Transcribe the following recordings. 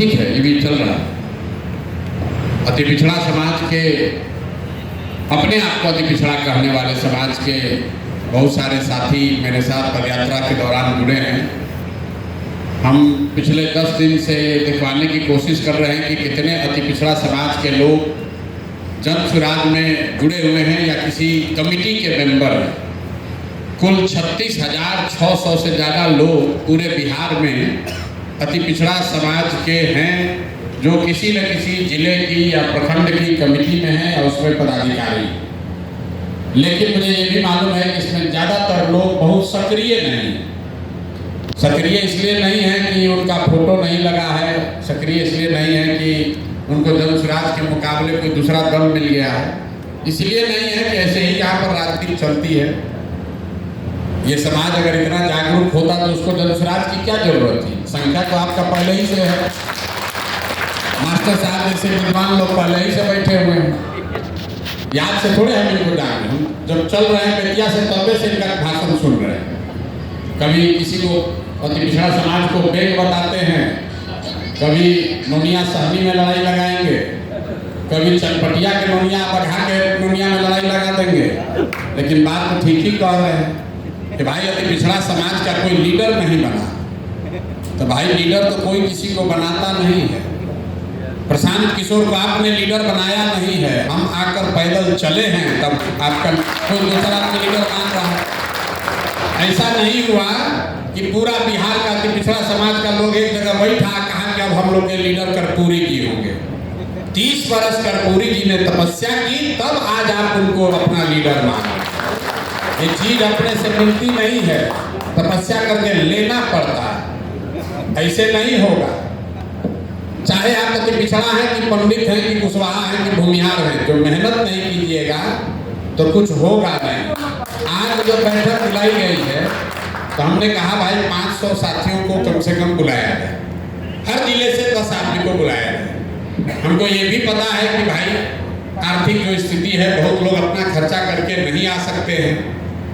ठीक है, ये भी चल रहा है। अति पिछड़ा समाज के, अपने आप को अति पिछड़ा कहने वाले समाज के बहुत सारे साथी मेरे साथ पदयात्रा के दौरान जुड़े हैं। हम पिछले 10 दिन से दिखवाने की कोशिश कर रहे हैं कि कितने अति पिछड़ा समाज के लोग जन सुराज में जुड़े हुए हैं या किसी कमेटी के मेंबर हैं। कुल 36,600 से ज़्यादा लोग पूरे बिहार में अति पिछड़ा समाज के हैं जो किसी न किसी जिले की या प्रखंड की कमेटी में हैं और उसमें पदाधिकारी। लेकिन मुझे ये भी मालूम है कि इसमें ज़्यादातर लोग बहुत सक्रिय नहीं। सक्रिय इसलिए नहीं है कि उनका फोटो नहीं लगा है, सक्रिय इसलिए नहीं है कि उनको जनसुराज के मुकाबले कोई दूसरा दल मिल गया है, इसलिए नहीं है कि ऐसे ही यहाँ पर राजनीति चलती है। ये समाज अगर इतना जागरूक होता तो उसको जनसुराज की क्या जरूरत थी? संख्या तो आपका पहले ही से है। मास्टर साहब जैसे विद्वान लोग पहले ही से बैठे हुए हैं, याद से थोड़े हम इनको जाने। हम जब चल रहे हैं बेतिया से तबे से इनका भाषण सुन रहे हैं। कभी किसी को अति पिछड़ा समाज को बेग बताते हैं, कभी नोनिया सहनी में लड़ाई लगाएंगे, कभी चनपटिया के नोनिया बढ़ा के नोनिया में लड़ाई लगा देंगे। लेकिन बात तो ठीक ही कह रहे हैं कि भाई अति पिछड़ा समाज का कोई लीडर नहीं बना। तो भाई लीडर तो कोई किसी को बनाता नहीं है। प्रशांत किशोर को आपने लीडर बनाया नहीं है, हम आकर पैदल चले हैं तब आपका कोई दूसरा आपको लीडर मान रहा है। ऐसा नहीं हुआ कि पूरा बिहार का अति पिछड़ा समाज का लोग एक जगह बैठा कहा कि अब हम लोग के लीडर कर्पूरी जी होंगे। 30 वर्ष कर्पूरी जी ने तपस्या की, तब आज आप उनको अपना लीडर माने। ये चीज अपने से मिलती नहीं है, तपस्या करके लेना पड़ता है, ऐसे नहीं होगा। चाहे आप अति पिछड़ा है कि पंडित है कि कुशवाहा है कि भूमिहार है, जो मेहनत नहीं कीजिएगा तो कुछ होगा नहीं। आज जो बैठक बुलाई गई है तो हमने कहा भाई 500 साथियों को कम से कम बुलाया जाए, हर जिले से 10 आदमी को बुलाया जाए। हमको ये भी पता है कि भाई आर्थिक जो स्थिति है, बहुत लोग अपना खर्चा करके नहीं आ सकते हैं,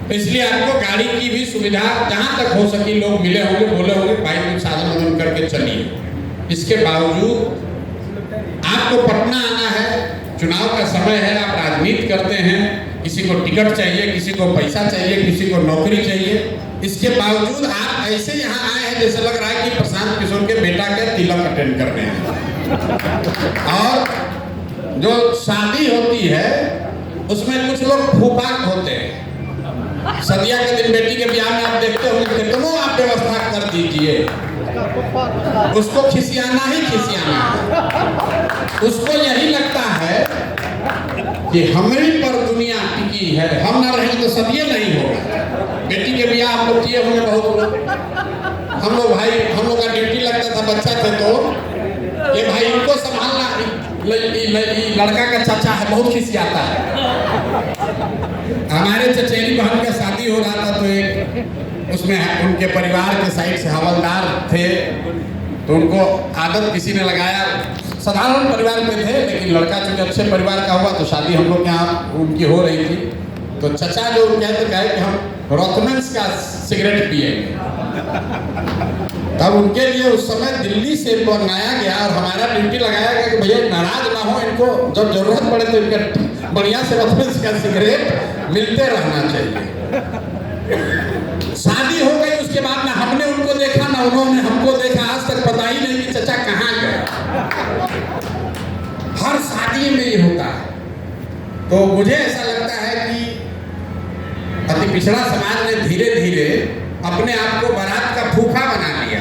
तो इसलिए आपको गाड़ी की भी सुविधा जहाँ तक हो सकी लोग मिले होंगे, बोले होंगे भाई कुछ साधन वाधन करके चलिए। इसके बावजूद आपको पटना आना है, चुनाव का समय है, आप राजनीति करते हैं, किसी को टिकट चाहिए, किसी को पैसा चाहिए, किसी को नौकरी चाहिए, इसके बावजूद आप ऐसे यहाँ आए हैं जैसे लग रहा है कि प्रशांत किशोर के बेटा के तिलक अटेंड करने हैं। और जो शादी होती है उसमें कुछ लोग फूफा होते हैं। सदिया के दिन बेटी के ब्याह में आप देखते हो कितनों आप व्यवस्था कर दीजिए, उसको खिसियाना ही खिसियाना है। उसको यही लगता है कि हमारी पर दुनिया टिकी है, हम ना रहेंगे तो सब ये नहीं होगा। बेटी के ब्याह हम लोग किए होंगे बहुत लोग, हम लोग भाई, हम लोग का ड्यूटी लगता था बच्चा थे तो ये भाई इनको संभालना, लड़का का चाचा है बहुत खिसियाता है। हमारे चचेरी बहन का शादी हो रहा था तो एक उसमें उनके परिवार के साइड से हवलदार थे, तो उनको आदत किसी ने लगाया, साधारण परिवार में थे लेकिन लड़का चूंकि अच्छे परिवार का हुआ तो शादी हम लोग के यहाँ उनकी हो रही थी। तो चचा जो कहते कहे कि हम रॉथमेंस का सिगरेट पिएंगे। तब उनके लिए उस समय दिल्ली से मंगाया गया और हमारा ड्यूटी लगाया गया कि भैया नाराज ना हो, इनको जब जरूरत पड़े तो इनका बढ़िया से रॉथमेंस का सिगरेट मिलते रहना चाहिए। शादी हो गई, उसके बाद ना हमने उनको देखा ना उन्होंने हमको देखा, आज तक पता ही नहीं कि चचा कहाँ गए। हर शादी में ये होता है। तो मुझे ऐसा लगता है कि अति पिछड़ा समाज ने धीरे धीरे अपने आप को बारात का फूफा बना लिया।